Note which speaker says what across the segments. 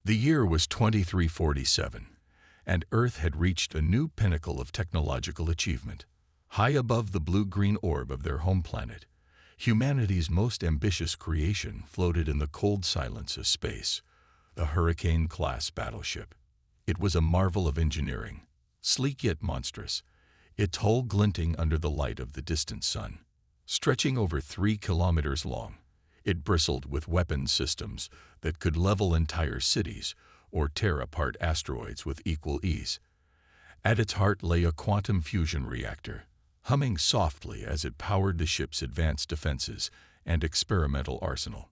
Speaker 1: The year was 2347, and Earth had reached a new pinnacle of technological achievement. High above the blue-green orb of their home planet, humanity's most ambitious creation floated in the cold silence of space, the Hurricane-class battleship. It was a marvel of engineering, sleek yet monstrous, its hull glinting under the light of the distant sun. Stretching over 3 kilometers long, it bristled with weapon systems that could level entire cities or tear apart asteroids with equal ease. At its heart lay a quantum fusion reactor, humming softly as it powered the ship's advanced defenses and experimental arsenal.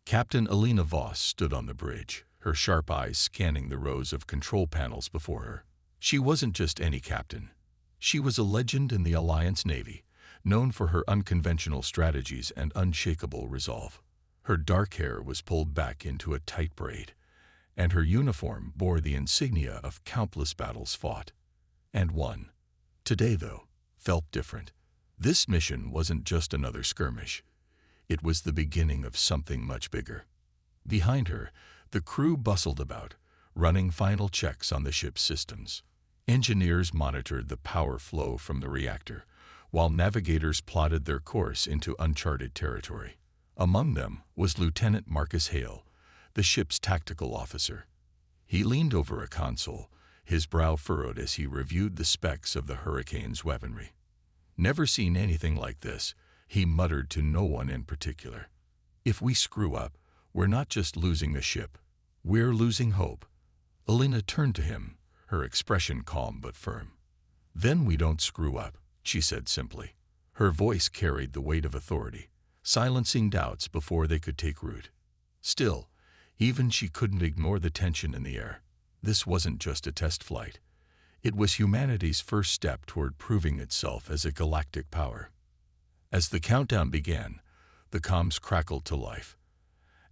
Speaker 1: Captain Alina Voss stood on the bridge, her sharp eyes scanning the rows of control panels before her. She wasn't just any captain. She was a legend in the Alliance Navy, known for her unconventional strategies and unshakable resolve. Her dark hair was pulled back into a tight braid, and her uniform bore the insignia of countless battles fought and won. Today, though, felt different. This mission wasn't just another skirmish. It was the beginning of something much bigger. Behind her, the crew bustled about, running final checks on the ship's systems. Engineers monitored the power flow from the reactor, while navigators plotted their course into uncharted territory. Among them was Lieutenant Marcus Hale, the ship's tactical officer. He leaned over a console, his brow furrowed as he reviewed the specs of the Hurricane's weaponry. "Never seen anything like this," he muttered to no one in particular. "If we screw up, we're not just losing the ship, we're losing hope." Alina turned to him, her expression calm but firm. "Then we don't screw up," she said simply. Her voice carried the weight of authority, silencing doubts before they could take root. Still, even she couldn't ignore the tension in the air. This wasn't just a test flight. It was humanity's first step toward proving itself as a galactic power. As the countdown began, the comms crackled to life.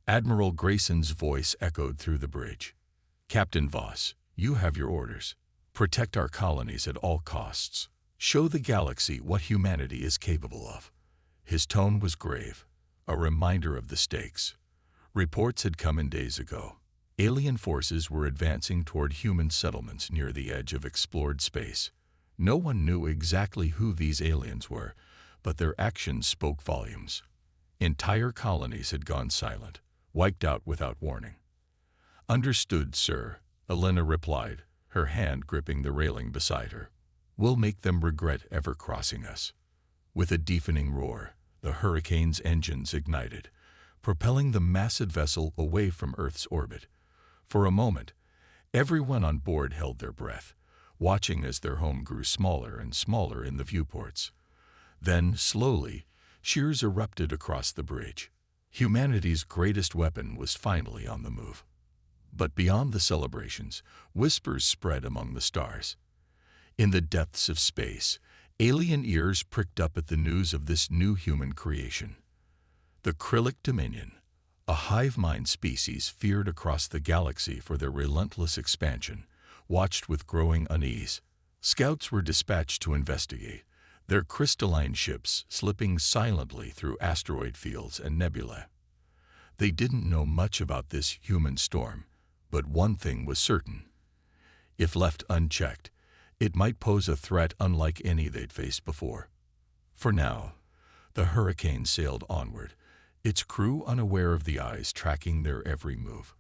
Speaker 1: Admiral Grayson's voice echoed through the bridge. "Captain Voss, you have your orders. Protect our colonies at all costs. Show the galaxy what humanity is capable of." His tone was grave, a reminder of the stakes. Reports had come in days ago. Alien forces were advancing toward human settlements near the edge of explored space. No one knew exactly who these aliens were, but their actions spoke volumes. Entire colonies had gone silent, wiped out without warning. "Understood, sir," Alina replied, her hand gripping the railing beside her. "We'll make them regret ever crossing us." With a deafening roar, the Hurricane's engines ignited, propelling the massive vessel away from Earth's orbit. For a moment, everyone on board held their breath, watching as their home grew smaller and smaller in the viewports. Then, slowly, cheers erupted across the bridge. Humanity's greatest weapon was finally on the move. But beyond the celebrations, whispers spread among the stars. In the depths of space, alien ears pricked up at the news of this new human creation. The Krillic Dominion, a hive-mind species feared across the galaxy for their relentless expansion, watched with growing unease. Scouts were dispatched to investigate, their crystalline ships slipping silently through asteroid fields and nebulae. They didn't know much about this human storm, but one thing was certain. If left unchecked, it might pose a threat unlike any they'd faced before. For now, the Hurricane sailed onward, its crew unaware of the eyes tracking their every move.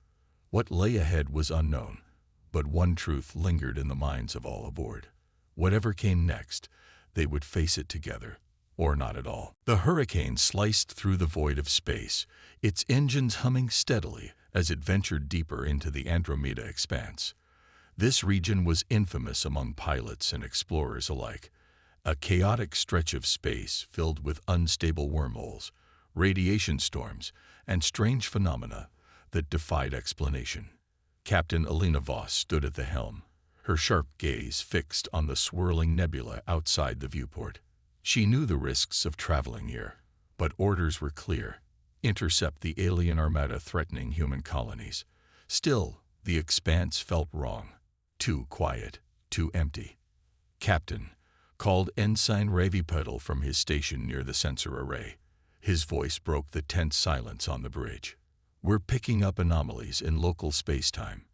Speaker 1: What lay ahead was unknown, but one truth lingered in the minds of all aboard. Whatever came next, they would face it together, or not at all. The Hurricane sliced through the void of space, its engines humming steadily as it ventured deeper into the Andromeda expanse. This region was infamous among pilots and explorers alike, a chaotic stretch of space filled with unstable wormholes, radiation storms, and strange phenomena that defied explanation. Captain Alina Voss stood at the helm, her sharp gaze fixed on the swirling nebula outside the viewport. She knew the risks of traveling here, but orders were clear: intercept the alien armada threatening human colonies. Still, the expanse felt wrong. Too quiet, too empty. "Captain," called Ensign Ravipedal from his station near the sensor array. His voice broke the tense silence on the bridge. We're picking up anomalies in local space-time,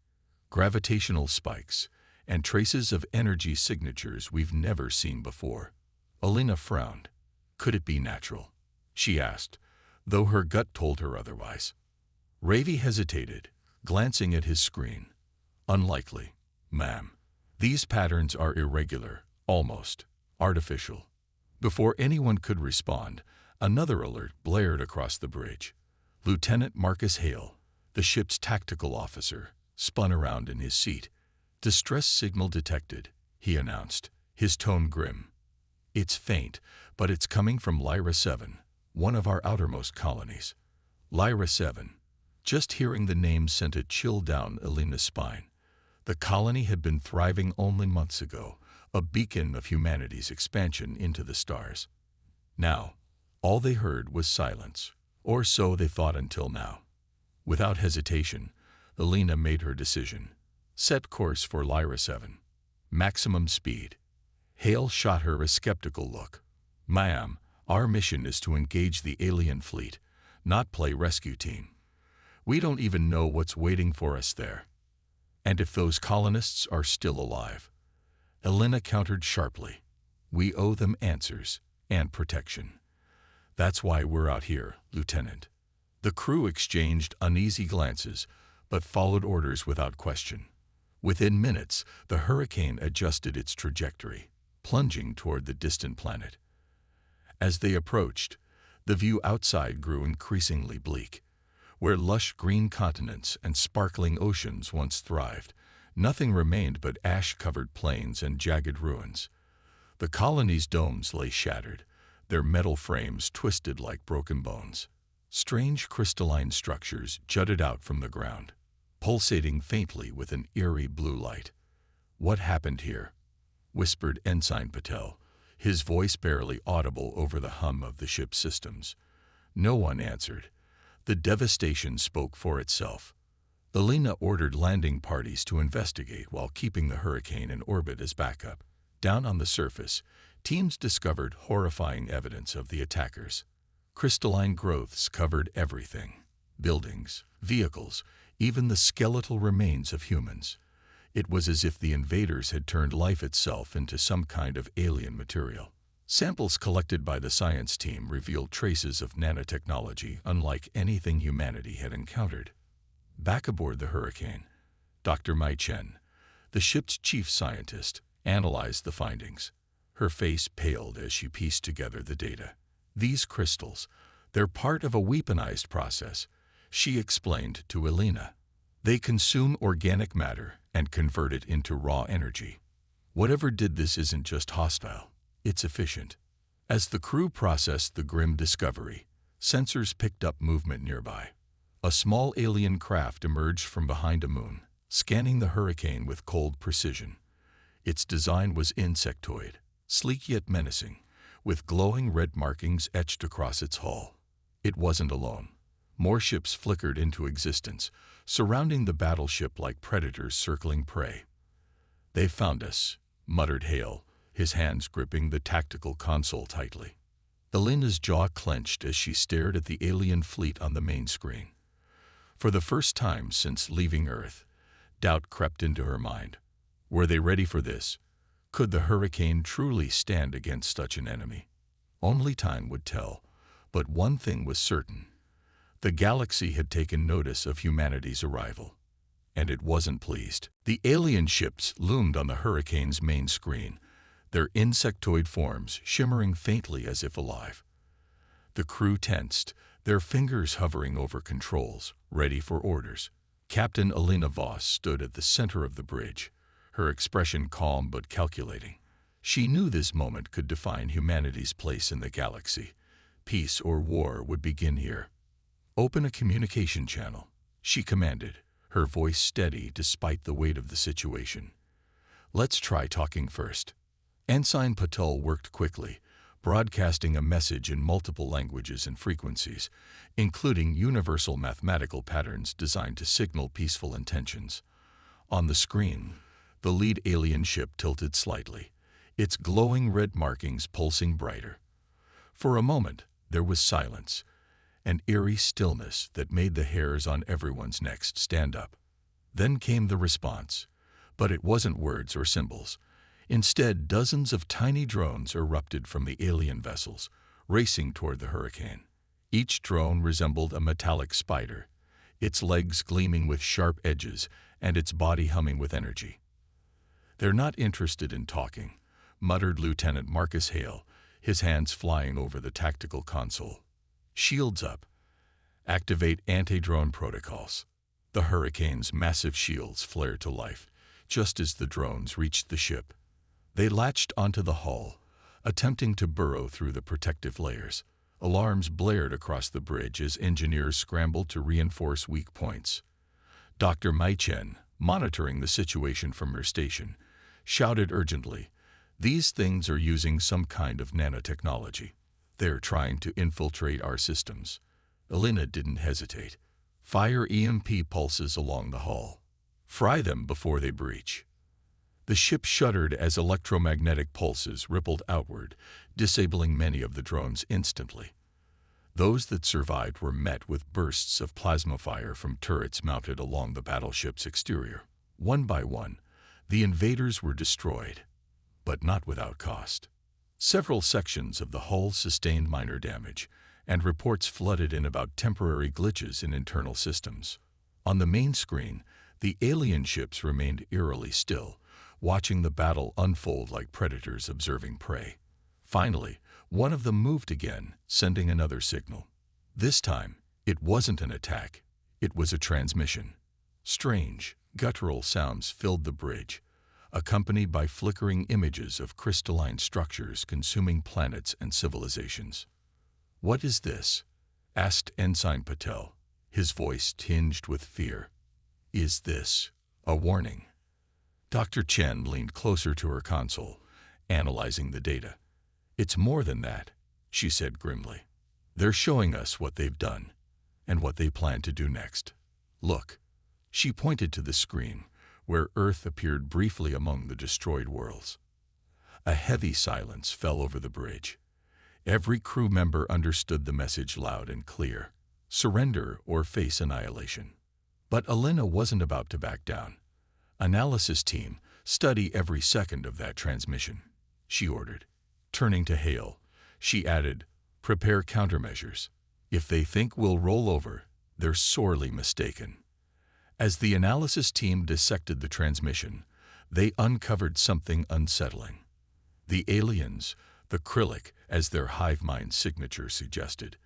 Speaker 1: gravitational spikes, and traces of energy signatures we've never seen before. Alina frowned. Could it be natural? She asked, though her gut told her otherwise. Ravi hesitated, glancing at his screen. Unlikely, ma'am. These patterns are irregular, almost artificial. Before anyone could respond, another alert blared across the bridge. Lieutenant Marcus Hale, the ship's tactical officer, spun around in his seat. Distress signal detected, he announced, his tone grim. It's faint, but it's coming from Lyra 7, one of our outermost colonies. Lyra 7. Just hearing the name sent a chill down Alina's spine. The colony had been thriving only months ago, a beacon of humanity's expansion into the stars. Now, all they heard was silence, or so they thought until now. Without hesitation, Alina made her decision. Set course for Lyra 7. Maximum speed. Hale shot her a skeptical look. Ma'am, our mission is to engage the alien fleet, not play rescue team. We don't even know what's waiting for us there. And if those colonists are still alive. Alina countered sharply. We owe them answers and protection. That's why we're out here, Lieutenant. The crew exchanged uneasy glances, but followed orders without question. Within minutes, the hurricane adjusted its trajectory, plunging toward the distant planet. As they approached, the view outside grew increasingly bleak. Where lush green continents and sparkling oceans once thrived, nothing remained but ash-covered plains and jagged ruins. The colony's domes lay shattered, their metal frames twisted like broken bones. Strange crystalline structures jutted out from the ground, pulsating faintly with an eerie blue light. What happened here? Whispered Ensign Patel, his voice barely audible over the hum of the ship's systems. No one answered. The devastation spoke for itself. Alina ordered landing parties to investigate while keeping the hurricane in orbit as backup. Down on the surface, teams discovered horrifying evidence of the attackers. Crystalline growths covered everything. Buildings, vehicles, even the skeletal remains of humans. It was as if the invaders had turned life itself into some kind of alien material. Samples collected by the science team revealed traces of nanotechnology unlike anything humanity had encountered. Back aboard the Hurricane, Dr. Mai Chen, the ship's chief scientist, analyzed the findings. Her face paled as she pieced together the data. These crystals, they're part of a weaponized process, she explained to Alina. They consume organic matter and convert it into raw energy. Whatever did this isn't just hostile. It's efficient. As the crew processed the grim discovery, sensors picked up movement nearby. A small alien craft emerged from behind a moon, scanning the hurricane with cold precision. Its design was insectoid, sleek yet menacing, with glowing red markings etched across its hull. It wasn't alone. More ships flickered into existence, surrounding the battleship like predators circling prey. "They found us," muttered Hale, his hands gripping the tactical console tightly. Alina's jaw clenched as she stared at the alien fleet on the main screen. For the first time since leaving Earth, doubt crept into her mind. Were they ready for this? Could the hurricane truly stand against such an enemy? Only time would tell, but one thing was certain. The galaxy had taken notice of humanity's arrival, and it wasn't pleased. The alien ships loomed on the hurricane's main screen, their insectoid forms shimmering faintly as if alive. The crew tensed, their fingers hovering over controls, ready for orders. Captain Alina Voss stood at the center of the bridge, her expression calm but calculating. She knew this moment could define humanity's place in the galaxy. Peace or war would begin here. "Open a communication channel," she commanded, her voice steady despite the weight of the situation. "Let's try talking first." Ensign Patel worked quickly, broadcasting a message in multiple languages and frequencies, including universal mathematical patterns designed to signal peaceful intentions. On the screen, the lead alien ship tilted slightly, its glowing red markings pulsing brighter. For a moment, there was silence, an eerie stillness that made the hairs on everyone's necks stand up. Then came the response, but it wasn't words or symbols. Instead, dozens of tiny drones erupted from the alien vessels, racing toward the hurricane. Each drone resembled a metallic spider, its legs gleaming with sharp edges and its body humming with energy. "They're not interested in talking," muttered Lieutenant Marcus Hale, his hands flying over the tactical console. "Shields up. Activate anti-drone protocols." The hurricane's massive shields flared to life just as the drones reached the ship. They latched onto the hull, attempting to burrow through the protective layers. Alarms blared across the bridge as engineers scrambled to reinforce weak points. Dr. Mai Chen, monitoring the situation from her station, shouted urgently, "These things are using some kind of nanotechnology. They're trying to infiltrate our systems." Elena didn't hesitate. "Fire EMP pulses along the hull. Fry them before they breach." The ship shuddered as electromagnetic pulses rippled outward, disabling many of the drones instantly. Those that survived were met with bursts of plasma fire from turrets mounted along the battleship's exterior. One by one, the invaders were destroyed, but not without cost. Several sections of the hull sustained minor damage, and reports flooded in about temporary glitches in internal systems. On the main screen, the alien ships remained eerily still, watching the battle unfold like predators observing prey. Finally, one of them moved again, sending another signal. This time, it wasn't an attack, it was a transmission. Strange, guttural sounds filled the bridge, accompanied by flickering images of crystalline structures consuming planets and civilizations. "What is this?" asked Ensign Patel, his voice tinged with fear. "Is this a warning?" Dr. Chen leaned closer to her console, analyzing the data. "It's more than that," she said grimly. "They're showing us what they've done, and what they plan to do next. Look." She pointed to the screen, where Earth appeared briefly among the destroyed worlds. A heavy silence fell over the bridge. Every crew member understood the message loud and clear: surrender or face annihilation. But Elena wasn't about to back down. "Analysis team, study every second of that transmission," she ordered. Turning to Hale, she added, "Prepare countermeasures. If they think we'll roll over, they're sorely mistaken." As the analysis team dissected the transmission, they uncovered something unsettling. The aliens, the Krillic, as their hive mind signature suggested,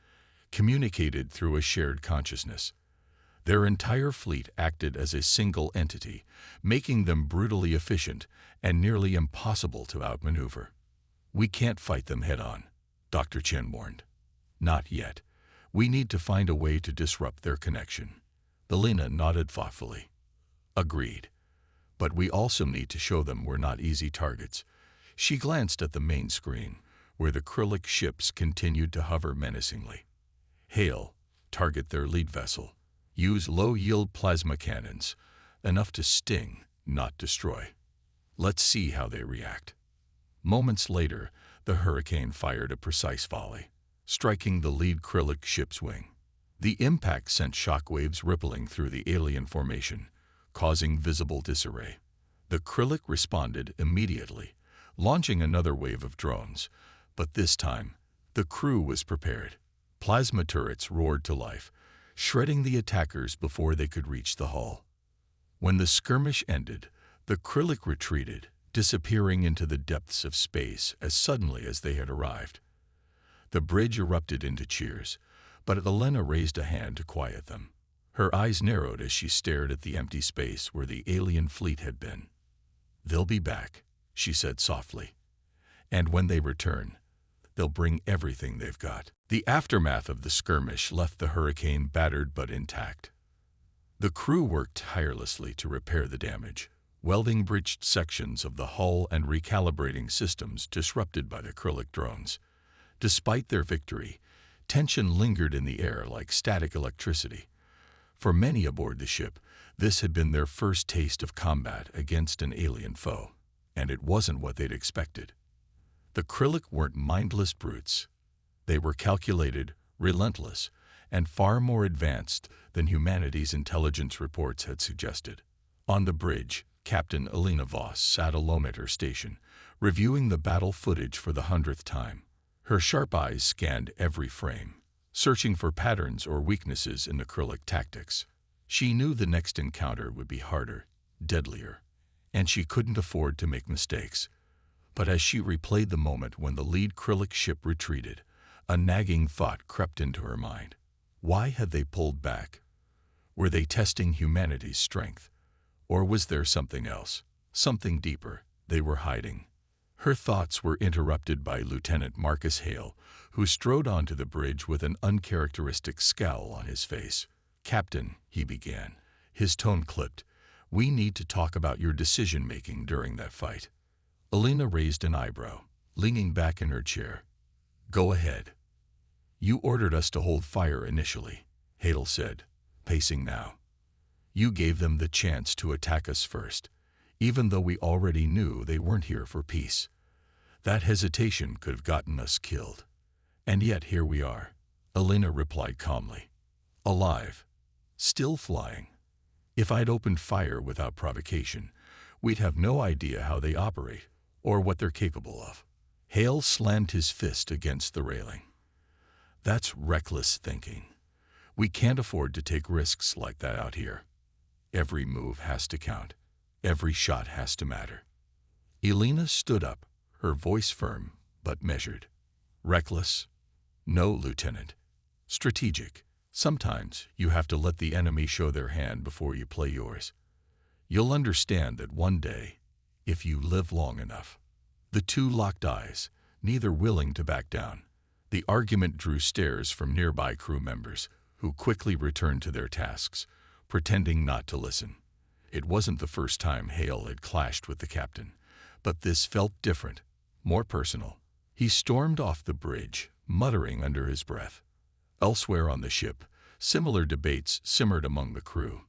Speaker 1: communicated through a shared consciousness. Their entire fleet acted as a single entity, making them brutally efficient and nearly impossible to outmaneuver. "We can't fight them head-on," Dr. Chen warned. "Not yet. We need to find a way to disrupt their connection." Elena nodded thoughtfully. "Agreed. But we also need to show them we're not easy targets." She glanced at the main screen, where the Krillic ships continued to hover menacingly. "Hale, target their lead vessel. Use low-yield plasma cannons, enough to sting, not destroy. Let's see how they react." Moments later, the hurricane fired a precise volley, striking the lead Krillic ship's wing. The impact sent shockwaves rippling through the alien formation, causing visible disarray. The Krillic responded immediately, launching another wave of drones, but this time, the crew was prepared. Plasma turrets roared to life, shredding the attackers before they could reach the hull. When the skirmish ended, the Krillic retreated, disappearing into the depths of space as suddenly as they had arrived. The bridge erupted into cheers, but Elena raised a hand to quiet them. Her eyes narrowed as she stared at the empty space where the alien fleet had been. "They'll be back," she said softly. "And when they return, they'll bring everything they've got." The aftermath of the skirmish left the hurricane battered but intact. The crew worked tirelessly to repair the damage, welding breached sections of the hull and recalibrating systems disrupted by the Krillic drones. Despite their victory, tension lingered in the air like static electricity. For many aboard the ship, this had been their first taste of combat against an alien foe, and it wasn't what they'd expected. The Krillic weren't mindless brutes. They were calculated, relentless, and far more advanced than humanity's intelligence reports had suggested. On the bridge, Captain Alina Voss sat alone at her station, reviewing the battle footage for the 100th time. Her sharp eyes scanned every frame, searching for patterns or weaknesses in the Krillic tactics. She knew the next encounter would be harder, deadlier, and she couldn't afford to make mistakes. But as she replayed the moment when the lead Krillic ship retreated, a nagging thought crept into her mind. Why had they pulled back? Were they testing humanity's strength? Or was there something else, something deeper, they were hiding? Her thoughts were interrupted by Lieutenant Marcus Hale, who strode onto the bridge with an uncharacteristic scowl on his face. "Captain," he began, his tone clipped, "we need to talk about your decision-making during that fight." Alina raised an eyebrow, leaning back in her chair. "Go ahead." "You ordered us to hold fire initially," Hale said, pacing now. "You gave them the chance to attack us first, even though we already knew they weren't here for peace. That hesitation could have gotten us killed. And yet here we are," Alina replied calmly. "Alive. Still flying. If I'd opened fire without provocation, we'd have no idea how they operate or what they're capable of." Hale slammed his fist against the railing. "That's reckless thinking. We can't afford to take risks like that out here. Every move has to count. Every shot has to matter." Alina stood up, her voice firm but measured. "Reckless? No, Lieutenant. Strategic. Sometimes you have to let the enemy show their hand before you play yours. You'll understand that one day, if you live long enough." The two locked eyes, neither willing to back down. The argument drew stares from nearby crew members, who quickly returned to their tasks, pretending not to listen. It wasn't the first time Hale had clashed with the captain, but this felt different, more personal. He stormed off the bridge, muttering under his breath. Elsewhere on the ship, similar debates simmered among the crew.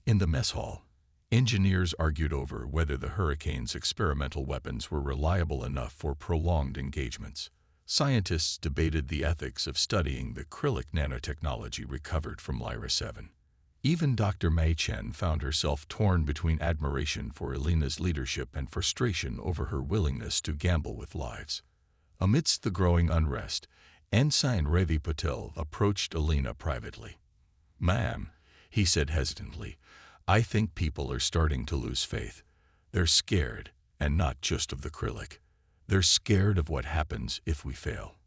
Speaker 1: In the mess hall, engineers argued over whether the Hurricane's experimental weapons were reliable enough for prolonged engagements. Scientists debated the ethics of studying the Krillic nanotechnology recovered from Lyra 7. Even Dr. Mei Chen found herself torn between admiration for Alina's leadership and frustration over her willingness to gamble with lives. Amidst the growing unrest, Ensign Ravi Patel approached Alina privately. "Ma'am," he said hesitantly, "I think people are starting to lose faith. They're scared, and not just of the Krillic. They're scared of what happens if we fail."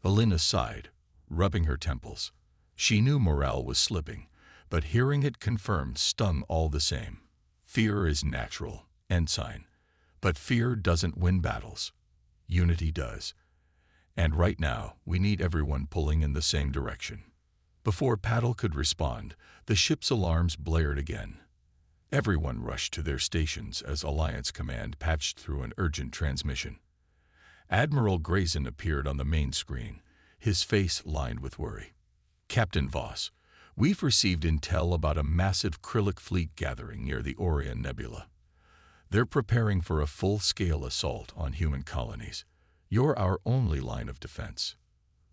Speaker 1: Alina sighed, rubbing her temples. She knew morale was slipping, but hearing it confirmed stung all the same. "Fear is natural, Ensign, but fear doesn't win battles. Unity does. And right now, we need everyone pulling in the same direction." Before Paddle could respond, the ship's alarms blared again. Everyone rushed to their stations as Alliance Command patched through an urgent transmission. Admiral Grayson appeared on the main screen, his face lined with worry. "Captain Voss, we've received intel about a massive Krillic fleet gathering near the Orion Nebula. They're preparing for a full-scale assault on human colonies. You're our only line of defense."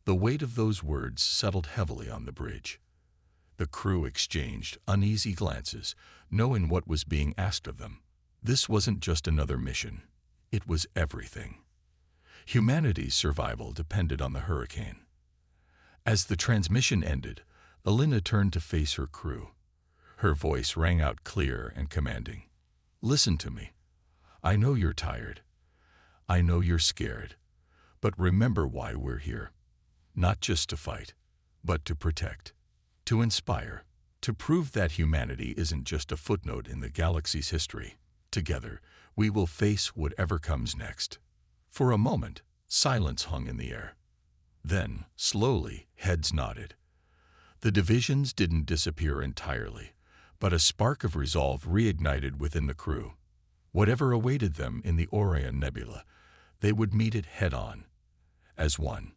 Speaker 1: The weight of those words settled heavily on the bridge. The crew exchanged uneasy glances, knowing what was being asked of them. This wasn't just another mission. It was everything. Humanity's survival depended on the Hurricane. As the transmission ended, Alina turned to face her crew. Her voice rang out clear and commanding. "Listen to me. I know you're tired. I know you're scared. But remember why we're here. Not just to fight, but to protect, to inspire, to prove that humanity isn't just a footnote in the galaxy's history. Together, we will face whatever comes next." For a moment, silence hung in the air. Then, slowly, heads nodded. The divisions didn't disappear entirely, but a spark of resolve reignited within the crew. Whatever awaited them in the Orion Nebula, they would meet it head-on, as one.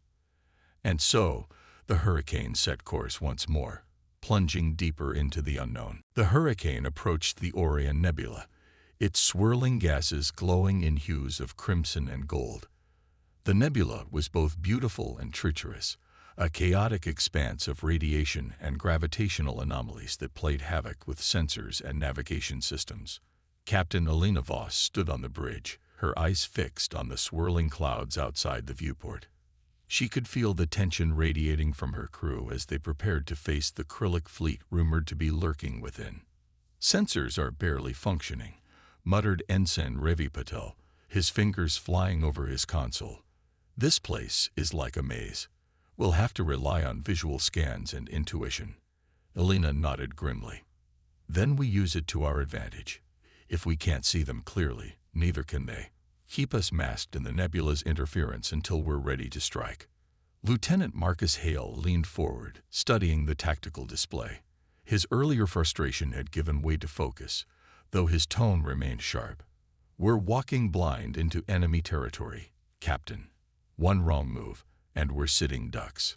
Speaker 1: And so, the Hurricane set course once more, plunging deeper into the unknown. The Hurricane approached the Orion Nebula, its swirling gases glowing in hues of crimson and gold. The nebula was both beautiful and treacherous, a chaotic expanse of radiation and gravitational anomalies that played havoc with sensors and navigation systems. Captain Alina Voss stood on the bridge, her eyes fixed on the swirling clouds outside the viewport. She could feel the tension radiating from her crew as they prepared to face the Krillic fleet rumored to be lurking within. "Sensors are barely functioning," muttered Ensign Revi Patel, his fingers flying over his console. "This place is like a maze. We'll have to rely on visual scans and intuition." Alina nodded grimly. "Then we use it to our advantage. If we can't see them clearly, neither can they. Keep us masked in the nebula's interference until we're ready to strike." Lieutenant Marcus Hale leaned forward, studying the tactical display. His earlier frustration had given way to focus, though his tone remained sharp. "We're walking blind into enemy territory, Captain. One wrong move, and we're sitting ducks."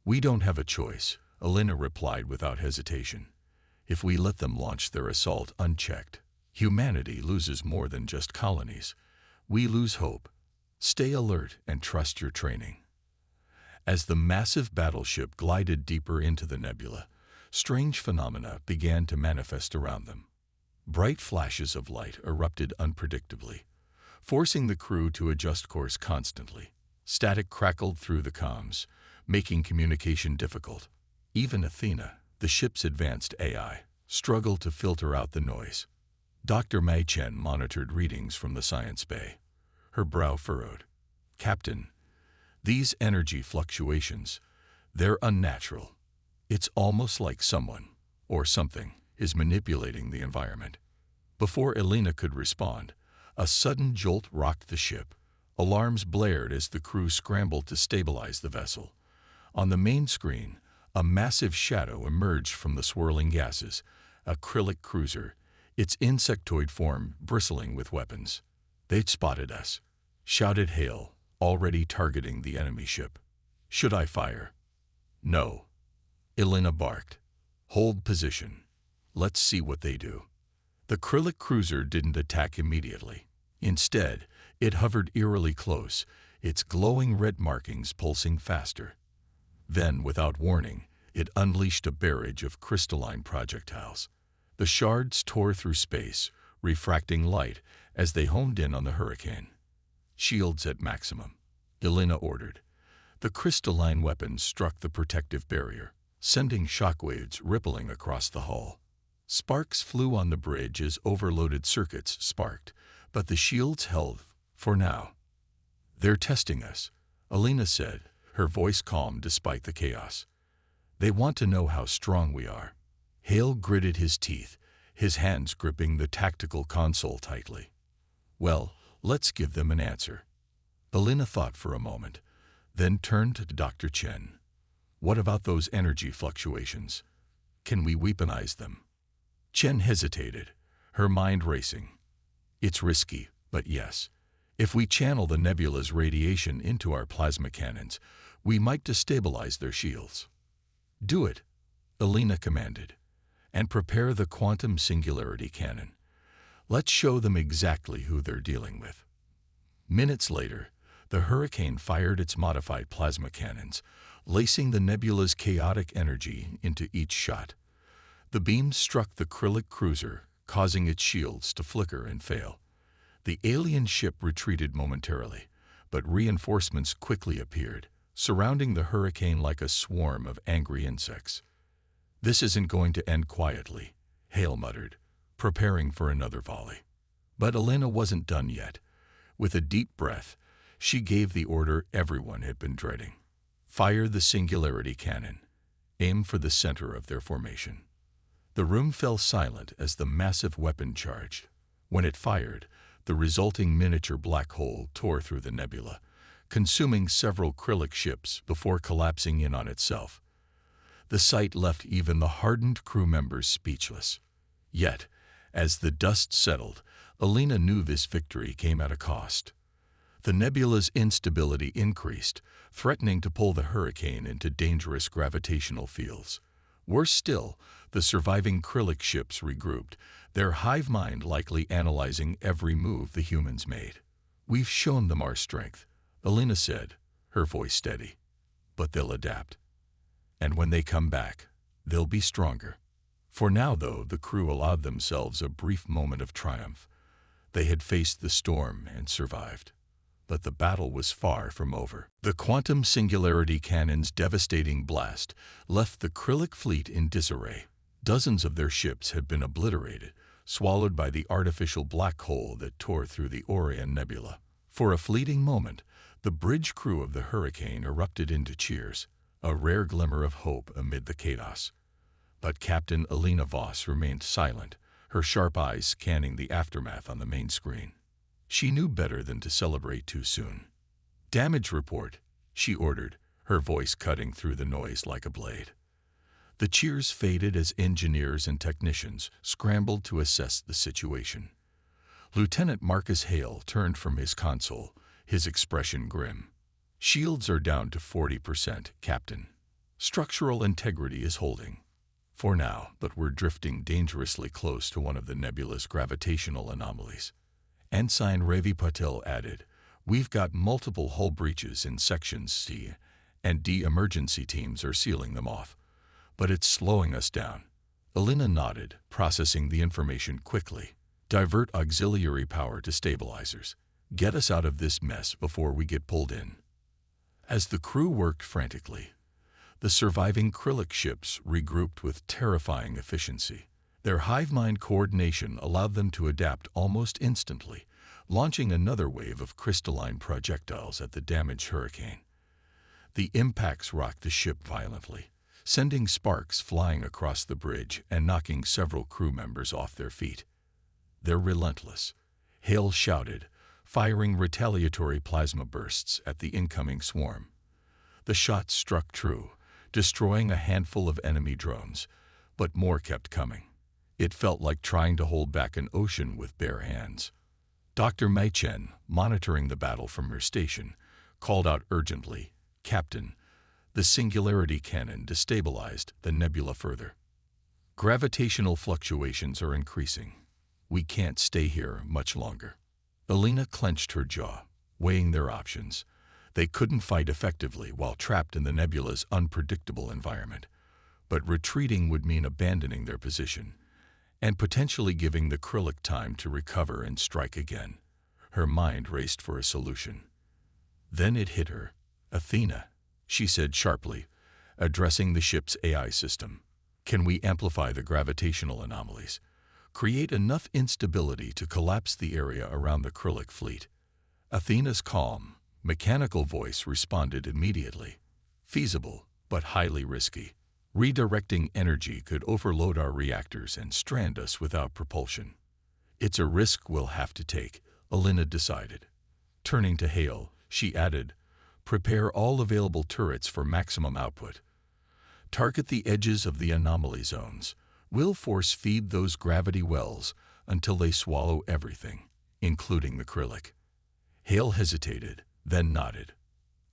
Speaker 1: "We don't have a choice," Alina replied without hesitation. "If we let them launch their assault unchecked, humanity loses more than just colonies. We lose hope. Stay alert and trust your training." As the massive battleship glided deeper into the nebula, strange phenomena began to manifest around them. Bright flashes of light erupted unpredictably, forcing the crew to adjust course constantly. Static crackled through the comms, making communication difficult. Even Athena, the ship's advanced AI, struggled to filter out the noise. Dr. Mei Chen monitored readings from the science bay, her brow furrowed. "Captain, these energy fluctuations, they're unnatural. It's almost like someone, or something, is manipulating the environment." Before Alina could respond, a sudden jolt rocked the ship. Alarms blared as the crew scrambled to stabilize the vessel. On the main screen, a massive shadow emerged from the swirling gases, a Krillic cruiser, its insectoid form bristling with weapons. "They'd spotted us," shouted Hale, already targeting the enemy ship. "Should I fire?" "No," Alina barked. "Hold position. Let's see what they do." The Krillic cruiser didn't attack immediately. Instead, it hovered eerily close, its glowing red markings pulsing faster. Then, without warning, it unleashed a barrage of crystalline projectiles. The shards tore through space, refracting light as they homed in on the hurricane. "Shields at maximum," Alina ordered. The crystalline weapons struck the protective barrier, sending shockwaves rippling across the hull. Sparks flew on the bridge as overloaded circuits sparked, but the shields held, for now. "They're testing us," Alina said, her voice calm despite the chaos. "They want to know how strong we are." Hale gritted his teeth, his hands gripping the tactical console tightly. "Well, let's give them an answer." Alina thought for a moment, then turned to Dr. Chen. "What about those energy fluctuations? Can we weaponize them?" Chen hesitated, her mind racing. "It's risky, but yes. If we channel the nebula's radiation into our plasma cannons, we might destabilize their shields." "Do it," Alina commanded, "and prepare the quantum singularity cannon. Let's show them exactly who they're dealing with." Minutes later, the Hurricane fired its modified plasma cannons, lacing the nebula's chaotic energy into each shot. The beams struck the Krillic cruiser, causing its shields to flicker and fail. The alien ship retreated momentarily, but reinforcements quickly appeared, surrounding the Hurricane like a swarm of angry insects. "This isn't going to end quietly," Hale muttered, preparing for another volley. But Alina wasn't done yet. With a deep breath, she gave the order everyone had been dreading. "Fire the singularity cannon. Aim for the center of their formation." The room fell silent as the massive weapon charged. When it fired, the resulting miniature black hole tore through the nebula, consuming several Krillic ships before collapsing in on itself. The sight left even the hardened crew members speechless. Yet, as the dust settled, Alina knew this victory came at a cost. The nebula's instability increased, threatening to pull the Hurricane into dangerous gravitational fields. Worse still, the surviving Krillic ships regrouped, their hive mind likely analyzing every move the humans made. "We've shown them our strength," Alina said, her voice steady. but they'll adapt. And when they come back, they'll be stronger. For now, though, the crew allowed themselves a brief moment of triumph. They had faced the storm and survived. But the battle was far from over. The quantum singularity cannon's devastating blast left the Krillic fleet in disarray. Dozens of their ships had been obliterated, swallowed by the artificial black hole that tore through the Orion Nebula. For a fleeting moment, the bridge crew of the Hurricane erupted into cheers, a rare glimmer of hope amid the chaos. But Captain Alina Voss remained silent, her sharp eyes scanning the aftermath on the main screen. She knew better than to celebrate too soon. "Damage report," she ordered, her voice cutting through the noise like a blade. The cheers faded as engineers and technicians scrambled to assess the situation. Lieutenant Marcus Hale turned from his console, his expression grim. "Shields are down to 40%, Captain. Structural integrity is holding. For now, but we're drifting dangerously close to one of the nebula's gravitational anomalies." Ensign Ravi Patel added, "We've got multiple hull breaches in sections C and D. Emergency teams are sealing them off. But it's slowing us down." Alina nodded, processing the information quickly. "Divert auxiliary power to stabilizers. Get us out of this mess before we get pulled in." As the crew worked frantically, the surviving Krillic ships regrouped with terrifying efficiency. Their hive-mind coordination allowed them to adapt almost instantly, launching another wave of crystalline projectiles at the damaged Hurricane. The impacts rocked the ship violently, sending sparks flying across the bridge and knocking several crew members off their feet. "They're relentless," Hale shouted, firing retaliatory plasma bursts at the incoming swarm. The shots struck true, destroying a handful of enemy drones, but more kept coming. It felt like trying to hold back an ocean with bare hands. Dr. Mei Chen, monitoring the battle from her station, called out urgently, "Captain, the singularity cannon destabilized the nebula further. Gravitational fluctuations are increasing. We can't stay here much longer." Alina clenched her jaw, weighing their options. They couldn't fight effectively while trapped in the nebula's unpredictable environment, but retreating would mean abandoning their position and potentially giving the Krillic time to recover and strike again. Her mind raced for a solution. Then it hit her. "Athena," she said sharply, addressing the ship's AI system. "Can we amplify the gravitational anomalies? Create enough instability to collapse the area around the Krillic fleet?" Athena's calm, mechanical voice responded immediately. "Feasible, but highly risky. Redirecting energy could overload our reactors and strand us without propulsion." "It's a risk we'll have to take," Alina decided. Turning to Hale, she added, "Prepare all available turrets for maximum output. Target the edges of the anomaly zones. We'll force feed those gravity wells until they swallow everything, including the Krillic." Hale hesitated, then nodded.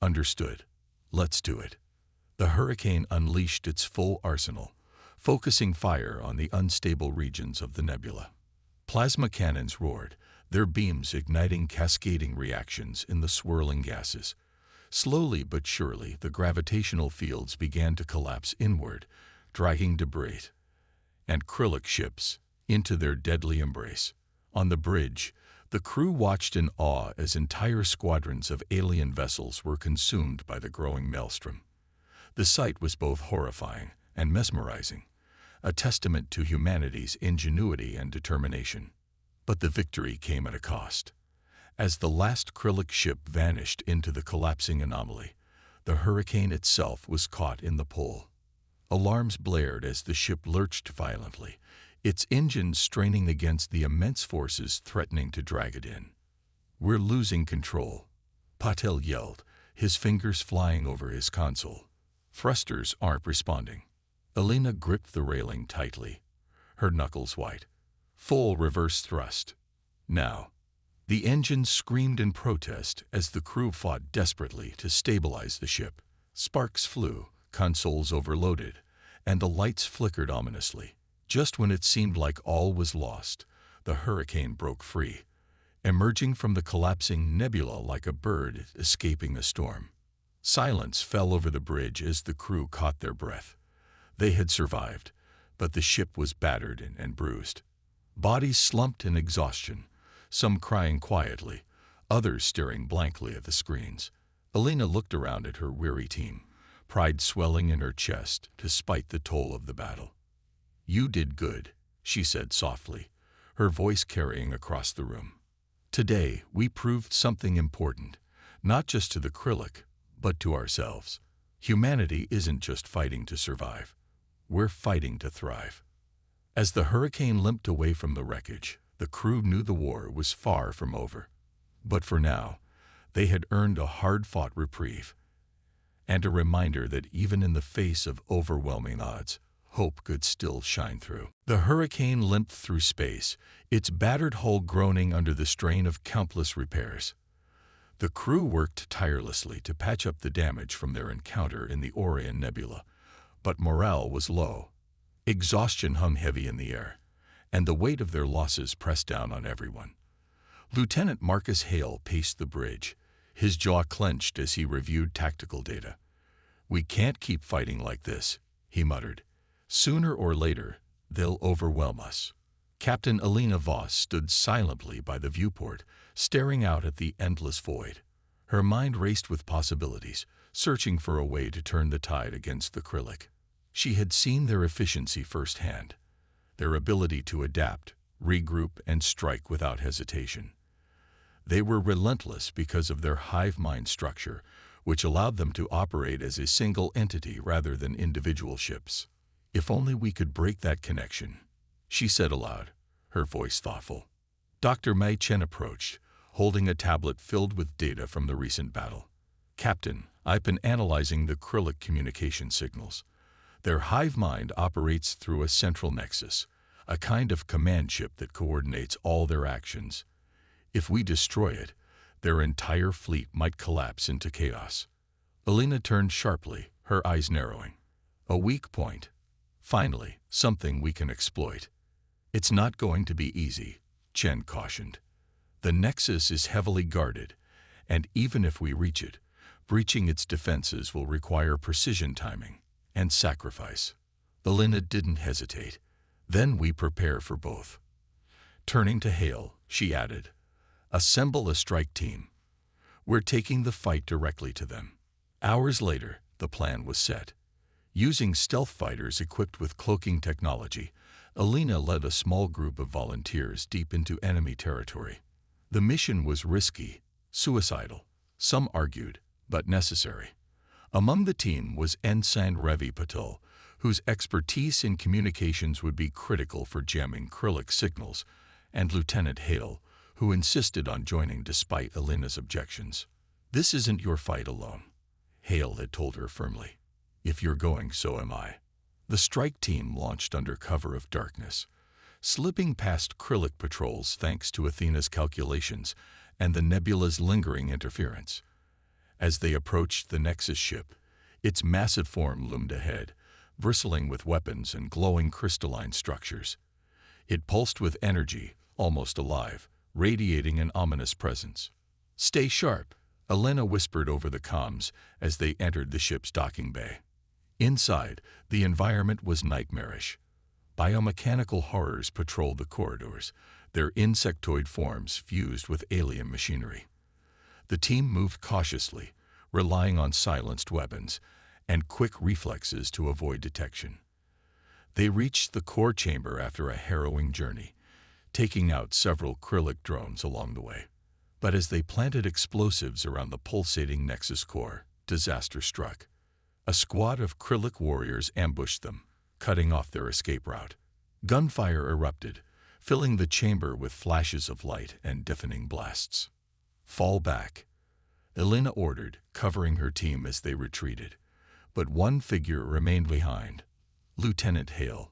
Speaker 1: "Understood. Let's do it." The Hurricane unleashed its full arsenal, focusing fire on the unstable regions of the nebula. Plasma cannons roared, their beams igniting cascading reactions in the swirling gases. Slowly but surely, the gravitational fields began to collapse inward, dragging debris and Krillic ships into their deadly embrace. On the bridge, the crew watched in awe as entire squadrons of alien vessels were consumed by the growing maelstrom. The sight was both horrifying and mesmerizing, a testament to humanity's ingenuity and determination. But the victory came at a cost. As the last Krillic ship vanished into the collapsing anomaly, the Hurricane itself was caught in the pull. Alarms blared as the ship lurched violently, its engines straining against the immense forces threatening to drag it in. "We're losing control," Patel yelled, his fingers flying over his console. "Thrusters aren't responding." Alina gripped the railing tightly, her knuckles white. "Full reverse thrust. Now." The engines screamed in protest as the crew fought desperately to stabilize the ship. Sparks flew, consoles overloaded, and the lights flickered ominously. Just when it seemed like all was lost, the Hurricane broke free, emerging from the collapsing nebula like a bird escaping a storm. Silence fell over the bridge as the crew caught their breath. They had survived, but the ship was battered and bruised. Bodies slumped in exhaustion, some crying quietly, others staring blankly at the screens. Alina looked around at her weary team, pride swelling in her chest despite the toll of the battle. "You did good," she said softly, her voice carrying across the room. "Today, we proved something important, not just to the Krilluk, but to ourselves. Humanity isn't just fighting to survive. We're fighting to thrive." As the hurricane limped away from the wreckage, the crew knew the war was far from over. But for now, they had earned a hard-fought reprieve, and a reminder that even in the face of overwhelming odds, hope could still shine through. The hurricane limped through space, its battered hull groaning under the strain of countless repairs. The crew worked tirelessly to patch up the damage from their encounter in the Orion Nebula, but morale was low. Exhaustion hung heavy in the air, and the weight of their losses pressed down on everyone. Lieutenant Marcus Hale paced the bridge, his jaw clenched as he reviewed tactical data. "We can't keep fighting like this," he muttered. "Sooner or later, they'll overwhelm us." Captain Alina Voss stood silently by the viewport, staring out at the endless void. Her mind raced with possibilities, searching for a way to turn the tide against the Krilluk. She had seen their efficiency firsthand, their ability to adapt, regroup, and strike without hesitation. They were relentless because of their hive mind structure, which allowed them to operate as a single entity rather than individual ships. "If only we could break that connection," she said aloud, her voice thoughtful. Dr. Mei Chen approached, holding a tablet filled with data from the recent battle. "Captain, I've been analyzing the Krilluk communication signals. Their hive mind operates through a central nexus, a kind of command chip that coordinates all their actions. If we destroy it, their entire fleet might collapse into chaos." Alina turned sharply, her eyes narrowing. "A weak point. Finally, something we can exploit." "It's not going to be easy," Chen cautioned. "The nexus is heavily guarded, and even if we reach it, breaching its defenses will require precision timing and sacrifice." Alina didn't hesitate. "Then we prepare for both." Turning to Hale, she added, "Assemble a strike team. We're taking the fight directly to them." Hours later, the plan was set. Using stealth fighters equipped with cloaking technology, Alina led a small group of volunteers deep into enemy territory. The mission was risky, suicidal, some argued, but necessary. Among the team was Ensign Revi Patel, whose expertise in communications would be critical for jamming Krilluk signals, and Lieutenant Hale, who insisted on joining despite Alina's objections. "This isn't your fight alone," Hale had told her firmly. "If you're going, so am I." The strike team launched under cover of darkness, slipping past Krilluk patrols thanks to Athena's calculations and the nebula's lingering interference. As they approached the Nexus ship, its massive form loomed ahead, bristling with weapons and glowing crystalline structures. It pulsed with energy, almost alive, radiating an ominous presence. "Stay sharp," Alina whispered over the comms as they entered the ship's docking bay. Inside, the environment was nightmarish. Biomechanical horrors patrolled the corridors, their insectoid forms fused with alien machinery. The team moved cautiously, relying on silenced weapons and quick reflexes to avoid detection. They reached the core chamber after a harrowing journey, taking out several Krilluk drones along the way. But as they planted explosives around the pulsating Nexus core, disaster struck. A squad of Krilluk warriors ambushed them, cutting off their escape route. Gunfire erupted, filling the chamber with flashes of light and deafening blasts. "Fall back," Alina ordered, covering her team as they retreated. But one figure remained behind, Lieutenant Hale.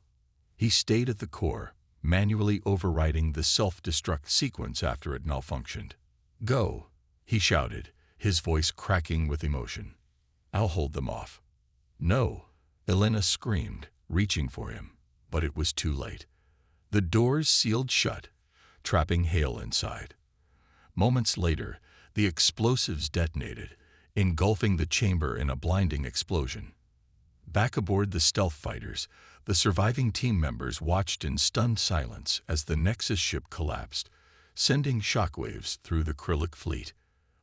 Speaker 1: He stayed at the core, manually overriding the self-destruct sequence after it malfunctioned. "Go," he shouted, his voice cracking with emotion. "I'll hold them off." "No," Alina screamed, reaching for him, but it was too late. The doors sealed shut, trapping Hale inside. Moments later, the explosives detonated, engulfing the chamber in a blinding explosion. Back aboard the stealth fighters, the surviving team members watched in stunned silence as the Nexus ship collapsed, sending shockwaves through the Krillic fleet.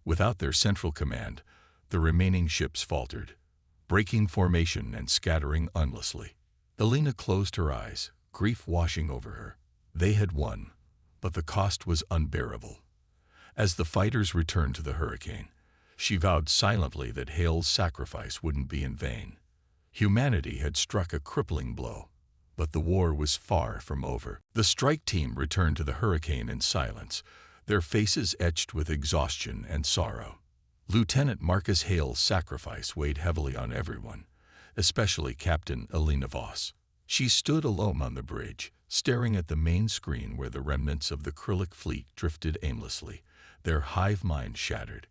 Speaker 1: Without their central command, the remaining ships faltered, breaking formation and scattering endlessly. Elena closed her eyes, grief washing over her. They had won, but the cost was unbearable. As the fighters returned to the hurricane, she vowed silently that Hale's sacrifice wouldn't be in vain. Humanity had struck a crippling blow, but the war was far from over. The strike team returned to the hurricane in silence, their faces etched with exhaustion and sorrow. Lieutenant Marcus Hale's sacrifice weighed heavily on everyone, especially Captain Elena Voss. She stood alone on the bridge, staring at the main screen where the remnants of the Krillic fleet drifted aimlessly, their hive mind shattered.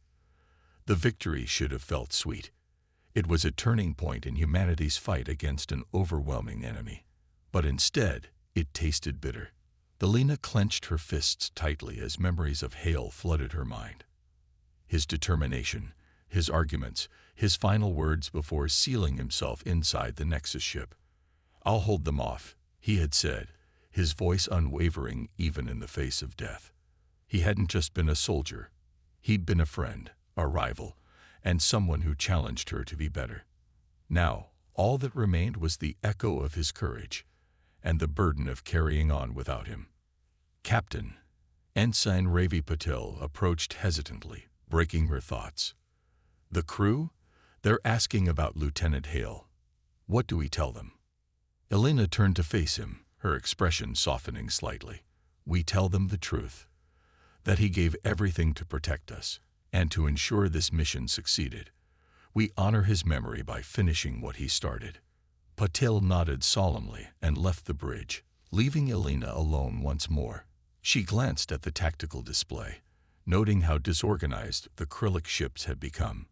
Speaker 1: The victory should have felt sweet. It was a turning point in humanity's fight against an overwhelming enemy. But instead, it tasted bitter. Elena clenched her fists tightly as memories of Hale flooded her mind. His determination, his arguments, his final words before sealing himself inside the Nexus ship. "I'll hold them off," he had said, his voice unwavering even in the face of death. He hadn't just been a soldier. He'd been a friend, a rival, and someone who challenged her to be better. Now, all that remained was the echo of his courage, and the burden of carrying on without him. Captain, Ensign Ravi Patel approached hesitantly, breaking her thoughts. "The crew? They're asking about Lieutenant Hale. What do we tell them?" Elena turned to face him, her expression softening slightly. "We tell them the truth, that he gave everything to protect us, and to ensure this mission succeeded. We honor his memory by finishing what he started." Patel nodded solemnly and left the bridge, leaving Elena alone once more. She glanced at the tactical display, noting how disorganized the Krillic ships had become.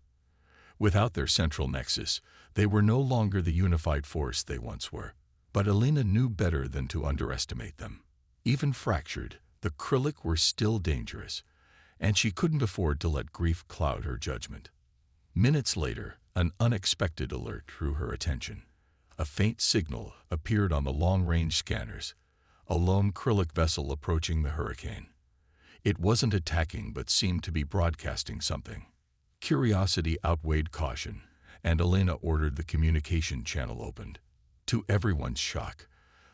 Speaker 1: Without their central nexus, they were no longer the unified force they once were. But Elena knew better than to underestimate them. Even fractured, the Krillic were still dangerous, and she couldn't afford to let grief cloud her judgment. Minutes later, an unexpected alert drew her attention. A faint signal appeared on the long-range scanners, a lone Krillic vessel approaching the hurricane. It wasn't attacking but seemed to be broadcasting something. Curiosity outweighed caution, and Elena ordered the communication channel opened. To everyone's shock,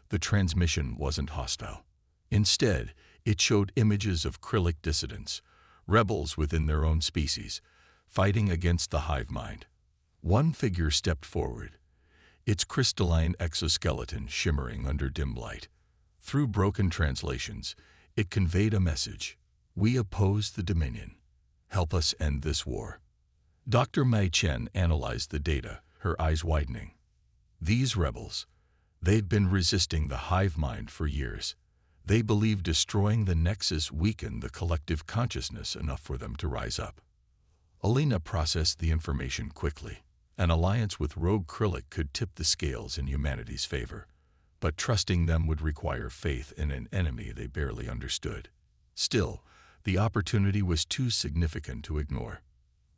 Speaker 1: the transmission wasn't hostile. Instead, it showed images of Krillic dissidents, rebels within their own species, fighting against the hive mind. One figure stepped forward, its crystalline exoskeleton shimmering under dim light. Through broken translations, it conveyed a message: "We oppose the Dominion. Help us end this war." Dr. Mai Chen analyzed the data, her eyes widening. These rebels, they'd been resisting the hive mind for years. They believed destroying the Nexus weakened the collective consciousness enough for them to rise up. Elena processed the information quickly. An alliance with rogue Krillic could tip the scales in humanity's favor, but trusting them would require faith in an enemy they barely understood. Still, the opportunity was too significant to ignore.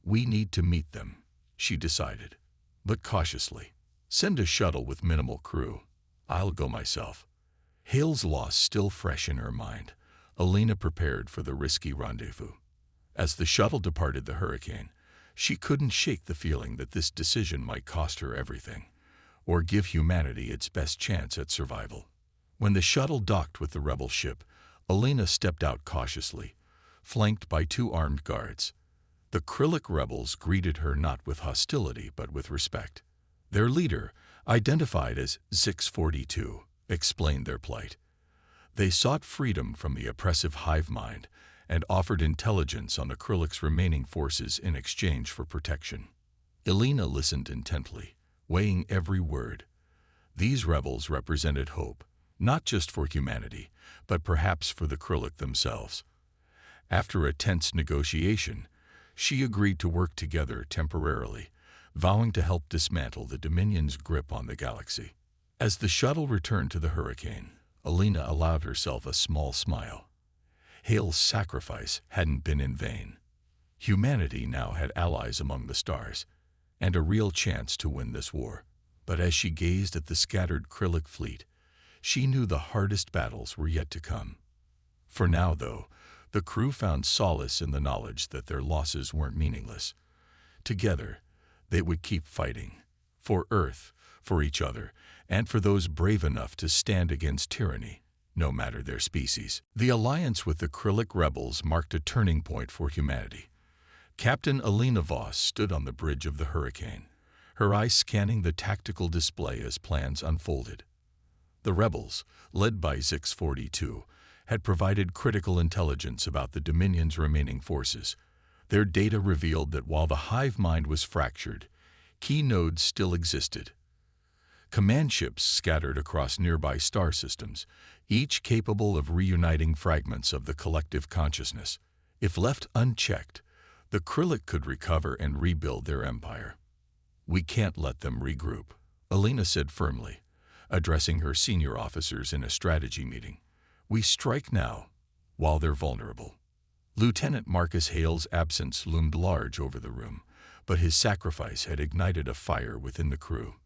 Speaker 1: "We need to meet them," she decided, but cautiously. "Send a shuttle with minimal crew. I'll go myself." Hale's loss still fresh in her mind, Elena prepared for the risky rendezvous. As the shuttle departed the hurricane, she couldn't shake the feeling that this decision might cost her everything, or give humanity its best chance at survival. When the shuttle docked with the rebel ship, Elena stepped out cautiously, flanked by 2 armed guards. The Krillic rebels greeted her not with hostility but with respect. Their leader, identified as 642, explained their plight. They sought freedom from the oppressive hive mind and offered intelligence on the Krillic's remaining forces in exchange for protection. Elena listened intently, weighing every word. These rebels represented hope, not just for humanity, but perhaps for the Krillic themselves. After a tense negotiation, she agreed to work together temporarily, vowing to help dismantle the Dominion's grip on the galaxy. As the shuttle returned to the hurricane, Elena allowed herself a small smile. Hale's sacrifice hadn't been in vain. Humanity now had allies among the stars, and a real chance to win this war. But as she gazed at the scattered Krillic fleet, she knew the hardest battles were yet to come. For now, though, the crew found solace in the knowledge that their losses weren't meaningless. Together, they would keep fighting. For Earth, for each other, and for those brave enough to stand against tyranny, no matter their species. The alliance with the Krillic rebels marked a turning point for humanity. Captain Alina Voss stood on the bridge of the Hurricane, her eyes scanning the tactical display as plans unfolded. The rebels, led by Zix-42, had provided critical intelligence about the Dominion's remaining forces. Their data revealed that while the hive mind was fractured, key nodes still existed. Command ships scattered across nearby star systems, each capable of reuniting fragments of the collective consciousness. If left unchecked, the Krillic could recover and rebuild their empire. "We can't let them regroup," Alina said firmly, addressing her senior officers in a strategy meeting. "We strike now, while they're vulnerable." Lieutenant Marcus Hale's absence loomed large over the room, but his sacrifice had ignited a fire within the crew.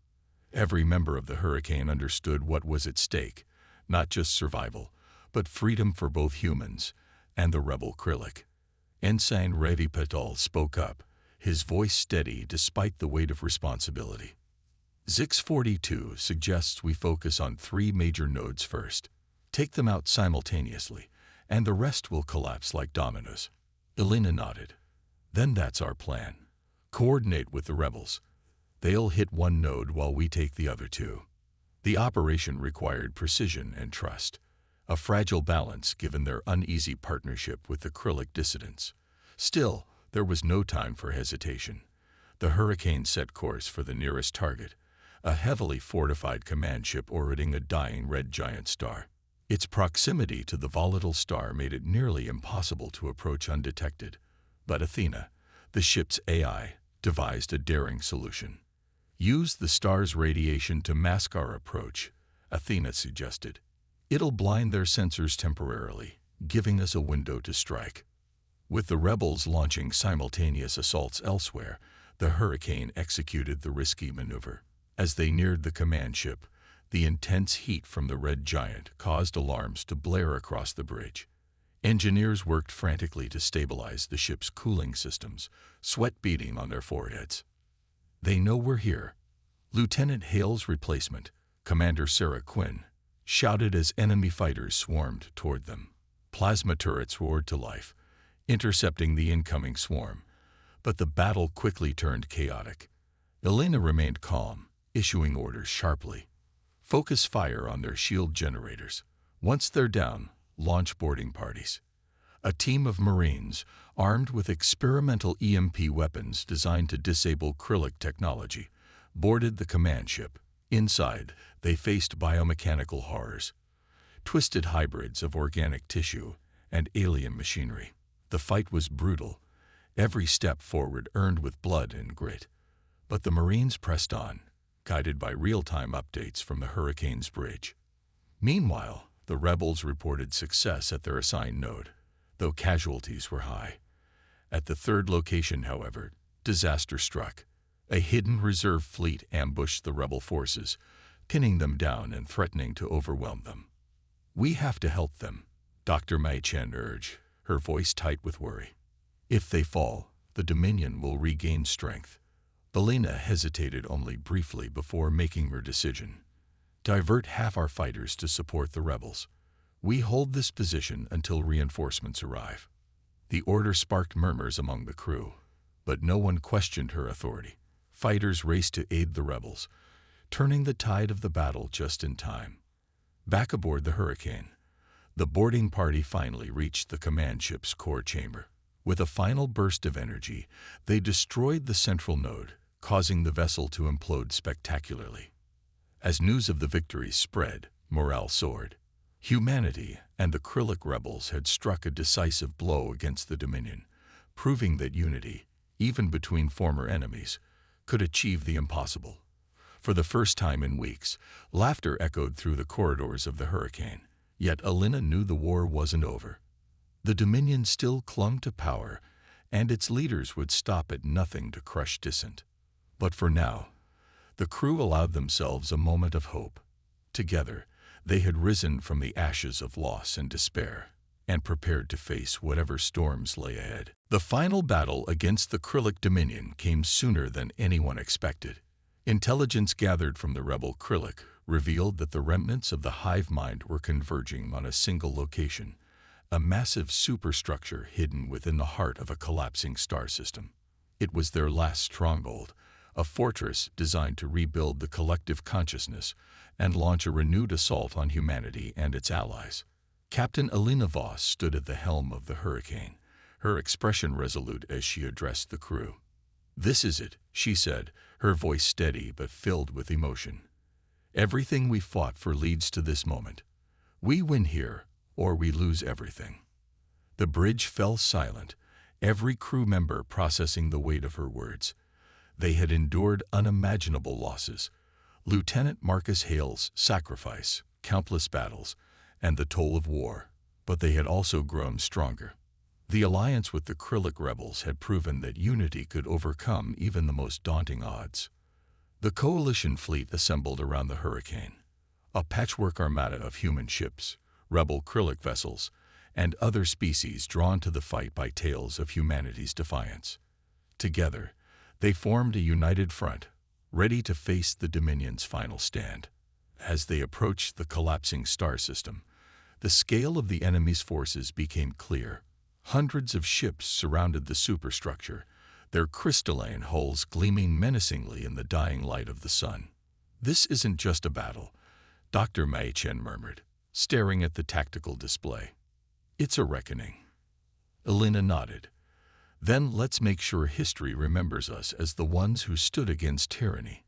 Speaker 1: Every member of the Hurricane understood what was at stake, not just survival, but freedom for both humans and the rebel Krillic. Ensign Revi Patel spoke up, his voice steady despite the weight of responsibility. "Zix-42 suggests we focus on 3 major nodes first. Take them out simultaneously, and the rest will collapse like dominoes." Alina nodded. "Then that's our plan. Coordinate with the rebels. They'll hit one node while we take the other 2. The operation required precision and trust, a fragile balance given their uneasy partnership with the Krillic dissidents. Still, there was no time for hesitation. The Hurricane set course for the nearest target, a heavily fortified command ship orbiting a dying red giant star. Its proximity to the volatile star made it nearly impossible to approach undetected. But Athena, the ship's AI, devised a daring solution. "Use the star's radiation to mask our approach," Athena suggested. "It'll blind their sensors temporarily, giving us a window to strike." With the rebels launching simultaneous assaults elsewhere, the Hurricane executed the risky maneuver. As they neared the command ship, the intense heat from the red giant caused alarms to blare across the bridge. Engineers worked frantically to stabilize the ship's cooling systems, sweat beading on their foreheads. "They know we're here." Lieutenant Hale's replacement, Commander Sarah Quinn, shouted as enemy fighters swarmed toward them. Plasma turrets roared to life, intercepting the incoming swarm, but the battle quickly turned chaotic. Elena remained calm, issuing orders sharply. "Focus fire on their shield generators. Once they're down, launch boarding parties." A team of Marines, armed with experimental EMP weapons designed to disable Krillic technology, boarded the command ship. Inside, they faced biomechanical horrors, twisted hybrids of organic tissue and alien machinery. The fight was brutal, every step forward earned with blood and grit. But the Marines pressed on, guided by real-time updates from the Hurricane's bridge. Meanwhile, the rebels reported success at their assigned node, though casualties were high. At the 3rd location, however, disaster struck. A hidden reserve fleet ambushed the rebel forces, pinning them down and threatening to overwhelm them. "We have to help them," Dr. Mai Chen urged, her voice tight with worry. "If they fall, the Dominion will regain strength." Elena hesitated only briefly before making her decision. "Divert half our fighters to support the rebels. We hold this position until reinforcements arrive." The order sparked murmurs among the crew, but no one questioned her authority. Fighters raced to aid the rebels, turning the tide of the battle just in time. Back aboard the Hurricane, the boarding party finally reached the command ship's core chamber. With a final burst of energy, they destroyed the central node, causing the vessel to implode spectacularly. As news of the victory spread, morale soared. Humanity and the Krillic rebels had struck a decisive blow against the Dominion, proving that unity, even between former enemies, could achieve the impossible. For the first time in weeks, laughter echoed through the corridors of the Hurricane, yet Alina knew the war wasn't over. The Dominion still clung to power, and its leaders would stop at nothing to crush dissent. But for now, the crew allowed themselves a moment of hope. Together, they had risen from the ashes of loss and despair, and prepared to face whatever storms lay ahead. The final battle against the Krillic Dominion came sooner than anyone expected. Intelligence gathered from the rebel Krillic revealed that the remnants of the hive mind were converging on a single location, a massive superstructure hidden within the heart of a collapsing star system. It was their last stronghold, a fortress designed to rebuild the collective consciousness and launch a renewed assault on humanity and its allies. Captain Alina Voss stood at the helm of the Hurricane, her expression resolute as she addressed the crew. "This is it," she said, her voice steady but filled with emotion. "Everything we fought for leads to this moment. We win here, or we lose everything." The bridge fell silent, every crew member processing the weight of her words. They had endured unimaginable losses: Lieutenant Marcus Hale's sacrifice, countless battles, and the toll of war. But they had also grown stronger. The alliance with the Krillic rebels had proven that unity could overcome even the most daunting odds. The coalition fleet assembled around the Hurricane, a patchwork armada of human ships, rebel Krillic vessels, and other species drawn to the fight by tales of humanity's defiance. Together, they formed a united front, ready to face the Dominion's final stand. As they approached the collapsing star system, the scale of the enemy's forces became clear. Hundreds of ships surrounded the superstructure, their crystalline hulls gleaming menacingly in the dying light of the sun. "This isn't just a battle," Dr. Mei Chen murmured, staring at the tactical display. "It's a reckoning." Elena nodded. "Then let's make sure history remembers us as the ones who stood against tyranny."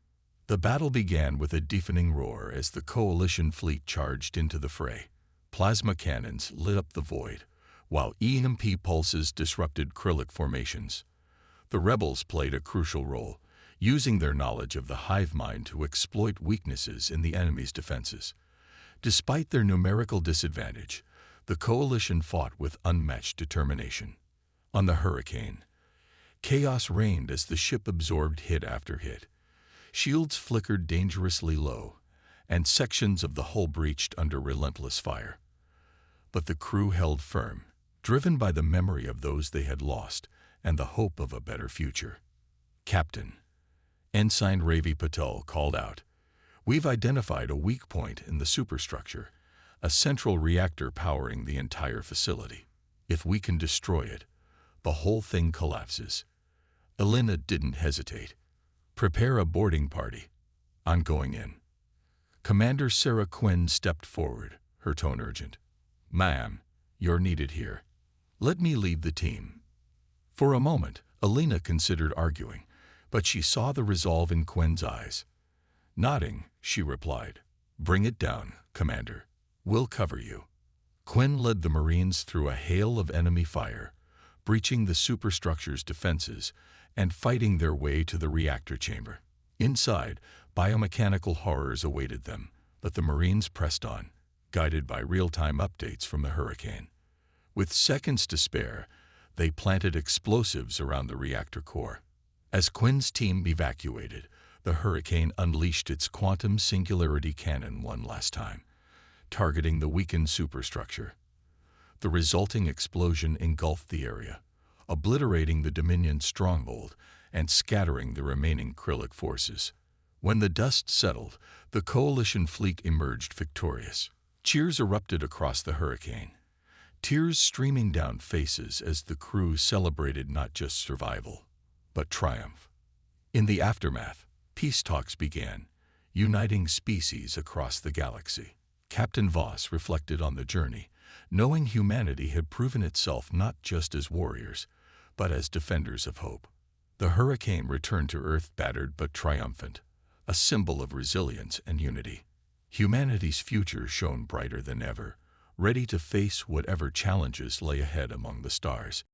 Speaker 1: The battle began with a deafening roar as the coalition fleet charged into the fray. Plasma cannons lit up the void, while EMP pulses disrupted Krillic formations. The rebels played a crucial role, using their knowledge of the hive mind to exploit weaknesses in the enemy's defenses. Despite their numerical disadvantage, the coalition fought with unmatched determination. On the Hurricane, chaos reigned as the ship absorbed hit after hit. Shields flickered dangerously low, and sections of the hull breached under relentless fire. But the crew held firm, driven by the memory of those they had lost and the hope of a better future. "Captain," Ensign Ravi Patel called out, "we've identified a weak point in the superstructure, a central reactor powering the entire facility. If we can destroy it, the whole thing collapses." Elena didn't hesitate. "Prepare a boarding party. I'm going in." Commander Sarah Quinn stepped forward, her tone urgent. "Ma'am, you're needed here. Let me lead the team." For a moment, Elena considered arguing, but she saw the resolve in Quinn's eyes. Nodding, she replied, "Bring it down, Commander. We'll cover you." Quinn led the Marines through a hail of enemy fire, breaching the superstructure's defenses and fighting their way to the reactor chamber. Inside, biomechanical horrors awaited them, but the Marines pressed on, guided by real-time updates from the Hurricane. With seconds to spare, they planted explosives around the reactor core. As Quinn's team evacuated, the Hurricane unleashed its quantum singularity cannon one last time, targeting the weakened superstructure. The resulting explosion engulfed the area, obliterating the Dominion's stronghold and scattering the remaining Krillic forces. When the dust settled, the coalition fleet emerged victorious. Cheers erupted across the Hurricane, tears streaming down faces as the crew celebrated not just survival, but triumph. In the aftermath, peace talks began, uniting species across the galaxy. Captain Voss reflected on the journey, knowing humanity had proven itself not just as warriors, but as defenders of hope. The Hurricane returned to Earth battered but triumphant, a symbol of resilience and unity. Humanity's future shone brighter than ever, ready to face whatever challenges lay ahead among the stars.